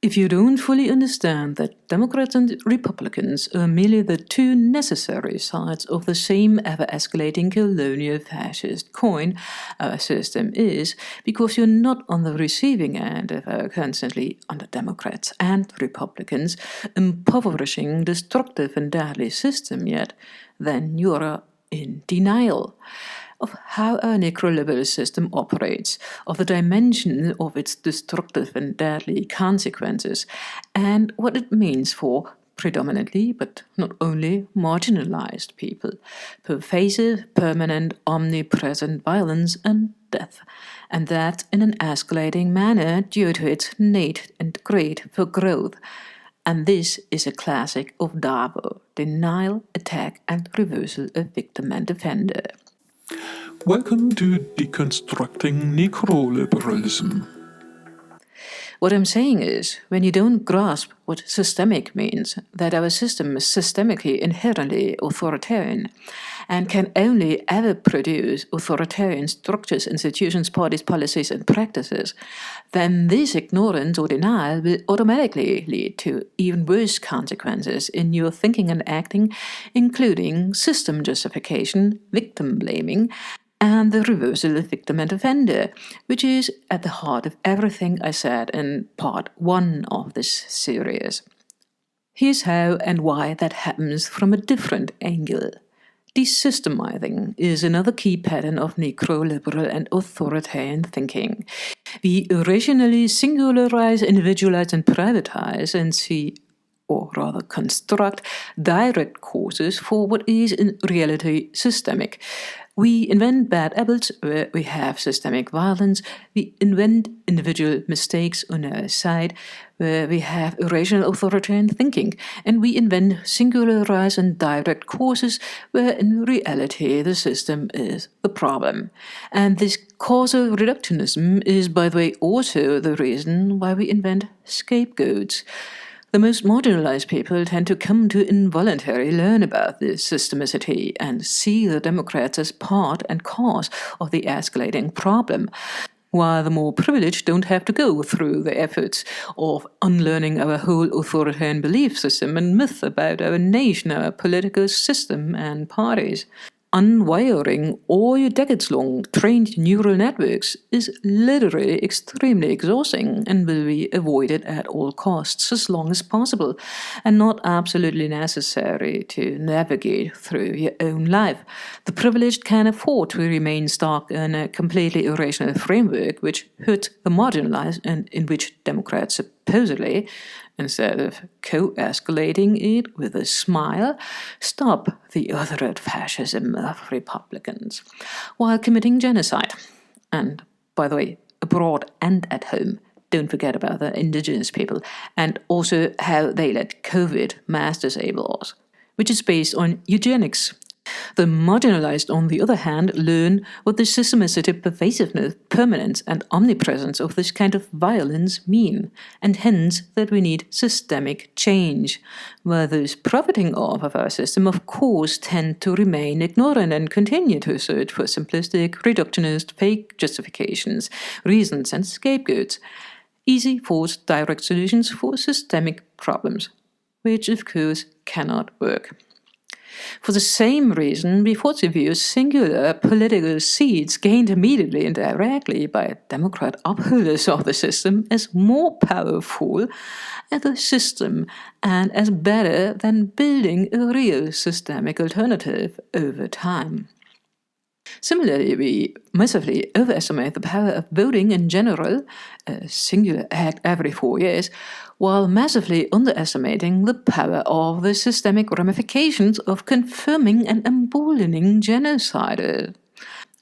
If you don't fully understand that Democrats and Republicans are merely the two necessary sides of the same ever-escalating colonial fascist coin our system is, because you're not on the receiving end of our constantly under Democrats and Republicans impoverishing, destructive and deadly system yet, then you're in denial of how our necroliberal system operates, of the dimension of its destructive and deadly consequences, and what it means for predominantly, but not only, marginalized people, pervasive, permanent, omnipresent violence and death, and that in an escalating manner due to its innate and great for growth. And this is a classic of DABO, denial, attack and reversal of victim and defender. Welcome to Deconstructing Necroliberalism. What I'm saying is, when you don't grasp what systemic means, that our system is systemically inherently authoritarian, and can only ever produce authoritarian structures, institutions, parties, policies and practices, then this ignorance or denial will automatically lead to even worse consequences in your thinking and acting, including system justification, victim blaming, and the reversal of victim and offender, which is at the heart of everything I said in part 1 of this series. Here's how and why that happens from a different angle. Desystemizing is another key pattern of necroliberal and authoritarian thinking. We irrationally singularize, individualize and privatize and see, or rather construct, direct causes for what is in reality systemic. We invent bad apples where we have systemic violence. We invent individual mistakes on our side where we have irrational authoritarian thinking. And we invent singularized and direct causes where in reality the system is the problem. And this causal reductionism is, by the way, also the reason why we invent scapegoats. The most marginalized people tend to come to involuntarily learn about this systemicity and see the Democrats as part and cause of the escalating problem, while the more privileged don't have to go through the efforts of unlearning our whole authoritarian belief system and myth about our nation, our political system and parties. Unwiring all your decades-long trained neural networks is literally extremely exhausting and will be avoided at all costs as long as possible, and not absolutely necessary to navigate through your own life. The privileged can afford to remain stuck in a completely irrational framework which hurts the marginalized and in which Democrats supposedly, instead of co-escalating it with a smile, stop the authoritarian fascism of Republicans, while committing genocide. And, by the way, abroad and at home, don't forget about the indigenous people, and also how they let COVID mass disable us, which is based on eugenics. The marginalized, on the other hand, learn what the systemicity, pervasiveness, permanence and omnipresence of this kind of violence mean, and hence that we need systemic change, where those profiting off of our system of course tend to remain ignorant and continue to search for simplistic, reductionist, fake justifications, reasons and scapegoats, easy, forced, direct solutions for systemic problems, which of course cannot work. For the same reason, we fought to view singular political seats gained immediately and directly by Democrat upholders of the system as more powerful as a system and as better than building a real systemic alternative over time. Similarly, we massively overestimate the power of voting in general, a singular act every 4 years, while massively underestimating the power of the systemic ramifications of confirming and emboldening genocide.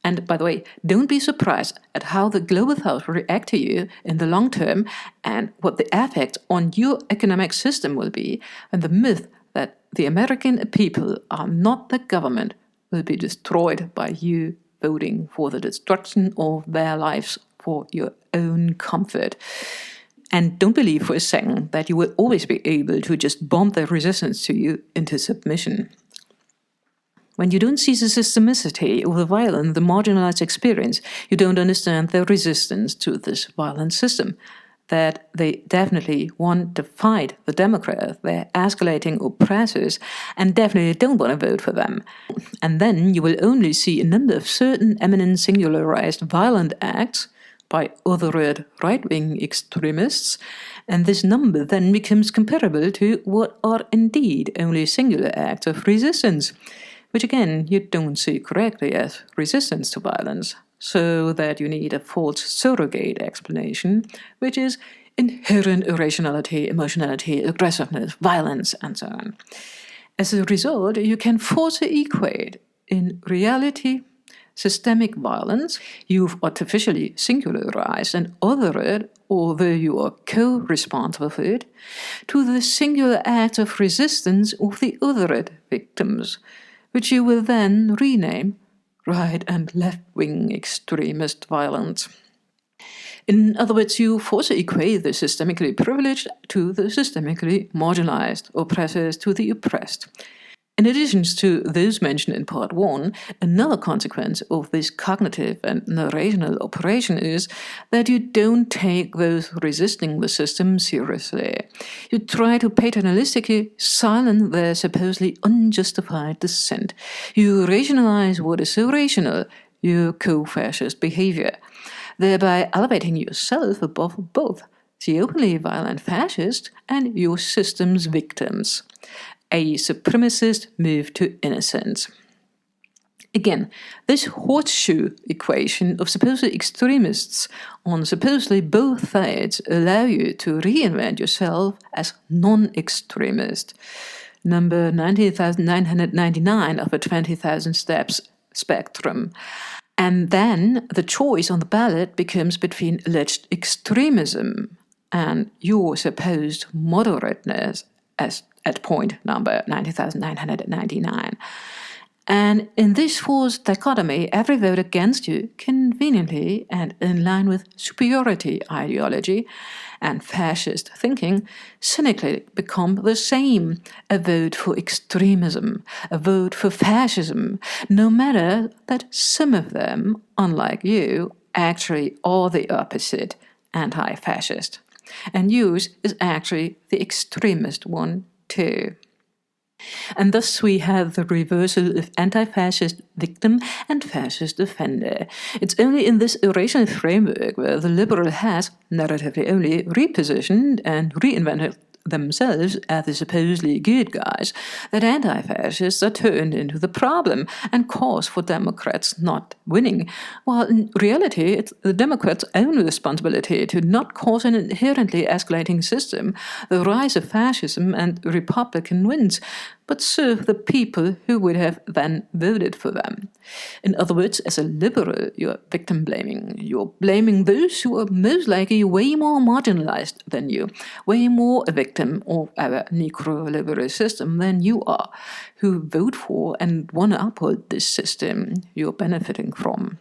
And by the way, don't be surprised at how the global south will react to you in the long term and what the effect on your economic system will be, and the myth that the American people are not the government will be destroyed by you voting for the destruction of their lives for your own comfort. And don't believe for a second that you will always be able to just bomb their resistance to you into submission. When you don't see the systemicity of the violent, the marginalized experience, you don't understand their resistance to this violent system. that they definitely want to fight the Democrats, their escalating oppressors, and definitely don't want to vote for them. And then you will only see a number of certain eminent singularized violent acts by other right-wing extremists, and this number then becomes comparable to what are indeed only singular acts of resistance, which again you don't see correctly as resistance to violence, so that you need a false surrogate explanation, which is inherent irrationality, emotionality, aggressiveness, violence, and so on. As a result, you can falsely equate, in reality, systemic violence you've artificially singularized and othered, although you are co-responsible for it, to the singular act of resistance of the othered victims, which you will then rename right and left-wing extremist violence. In other words, you falsely equate the systemically privileged to the systemically marginalized, oppressors to the oppressed. In addition to those mentioned in part 1, another consequence of this cognitive and narrational operation is that you don't take those resisting the system seriously. You try to paternalistically silence their supposedly unjustified dissent. You rationalize what is so rational, your co-fascist behavior, thereby elevating yourself above both the openly violent fascist and your system's victims. A supremacist move to innocence. Again, this horseshoe equation of supposed extremists on supposedly both sides allow you to reinvent yourself as non-extremist. Number 19,999 of a 20,000 steps spectrum. And then the choice on the ballot becomes between alleged extremism and your supposed moderateness as at point number 90,999. And in this false dichotomy, every vote against you conveniently and in line with superiority ideology and fascist thinking cynically become the same: a vote for extremism, a vote for fascism, no matter that some of them, unlike you, actually are the opposite, anti-fascist. And yours is actually the extremist one too. And thus we have the reversal of anti-fascist victim and fascist offender. It's only in this irrational framework where the liberal has, narratively only, repositioned and reinvented themselves as the supposedly good guys that anti-fascists are turned into the problem and cause for Democrats not winning, while in reality it's the Democrats' own responsibility to not cause an inherently escalating system, the rise of fascism and Republican wins, but serve the people who would have then voted for them. In other words, as a liberal, you're victim blaming. You're blaming those who are most likely way more marginalized than you, way more a victim of our necroliberal system than you are, who vote for and want to uphold this system you're benefiting from.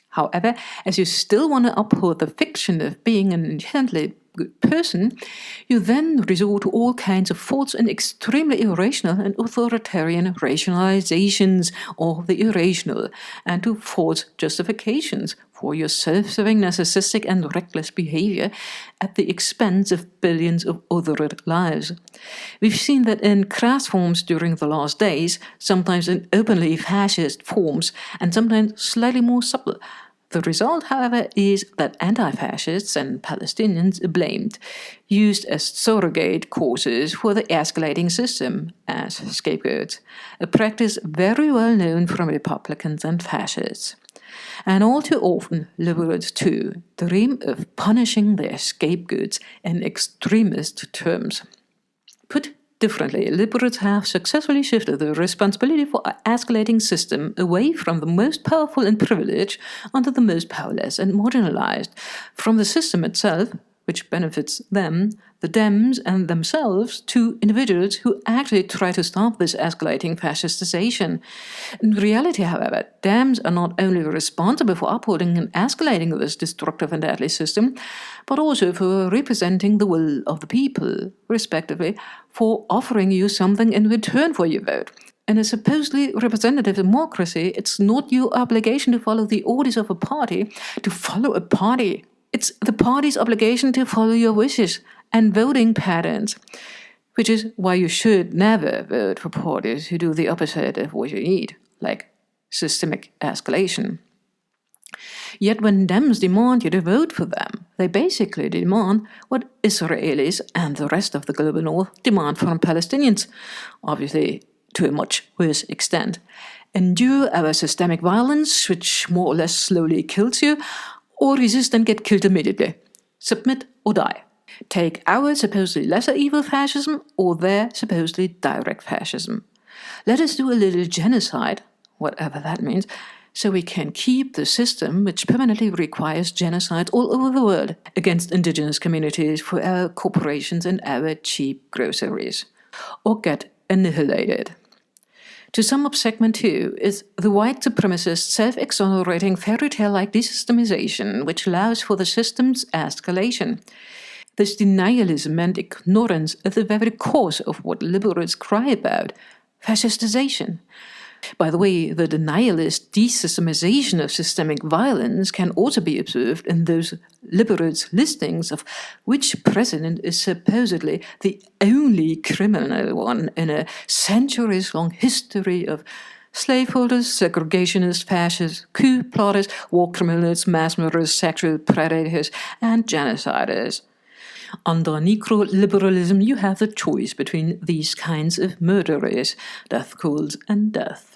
However, as you still want to uphold the fiction of being an inherently good person, you then resort to all kinds of false and extremely irrational and authoritarian rationalizations of the irrational, and to false justifications for your self-serving, narcissistic and reckless behavior at the expense of billions of othered lives. We've seen that in crass forms during the last days, sometimes in openly fascist forms, and sometimes slightly more subtle. The result, however, is that anti-fascists and Palestinians are blamed, used as surrogate causes for the escalating system as scapegoats, a practice very well known from Republicans and fascists. And all too often, liberals too dream of punishing their scapegoats in extremist terms. Put differently, liberals have successfully shifted the responsibility for an escalating system away from the most powerful and privileged onto the most powerless and marginalized, from the system itself, which benefits them, the Dems and themselves, to individuals who actually try to stop this escalating fascistization. In reality, however, Dems are not only responsible for upholding and escalating this destructive and deadly system, but also for representing the will of the people, respectively, for offering you something in return for your vote. In a supposedly representative democracy, it's not your obligation to follow the orders of a party. To follow a party It's the party's obligation to follow your wishes and voting patterns, which is why you should never vote for parties who do the opposite of what you need, like systemic escalation. Yet when Dems demand you to vote for them, they basically demand what Israelis and the rest of the global north demand from Palestinians, obviously to a much worse extent. Endure our systemic violence, which more or less slowly kills you, or resist and get killed immediately. Submit or die. Take our supposedly lesser evil fascism or their supposedly direct fascism. Let us do a little genocide, whatever that means, so we can keep the system which permanently requires genocide all over the world against indigenous communities for our corporations and our cheap groceries. Or get annihilated. To sum up segment 2 is the white supremacist self-exonerating fairy tale-like desystemization which allows for the system's escalation. This denialism and ignorance is the very cause of what liberals cry about, fascistization. By the way, the denialist desystemization of systemic violence can also be observed in those liberals' listings of which president is supposedly the only criminal one in a centuries-long history of slaveholders, segregationists, fascists, coup plotters, war criminals, mass murderers, sexual predators, and genociders. Under Necroliberalism, you have the choice between these kinds of murderers, death cults and death.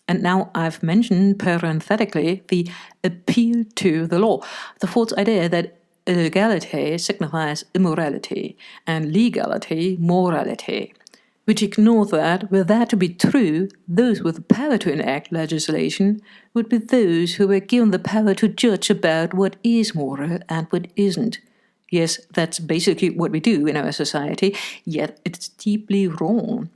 And now I've mentioned parenthetically the appeal to the law, the false idea that illegality signifies immorality and legality morality, which ignore that, were that to be true, those with the power to enact legislation would be those who were given the power to judge about what is moral and what isn't. Yes, that's basically what we do in our society, yet it's deeply wrong.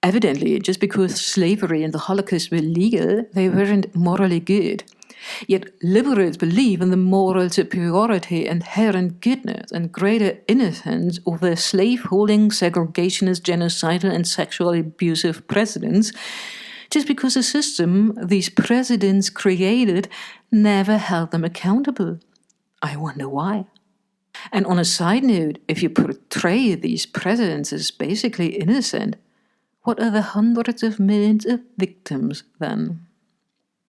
Evidently, just because slavery and the Holocaust were legal, they weren't morally good. Yet liberals believe in the moral superiority, inherent goodness, and greater innocence of their slave-holding, segregationist, genocidal, and sexually abusive presidents, just because the system these presidents created never held them accountable. I wonder why. And on a side note, if you portray these presidents as basically innocent, what are the hundreds of millions of victims then?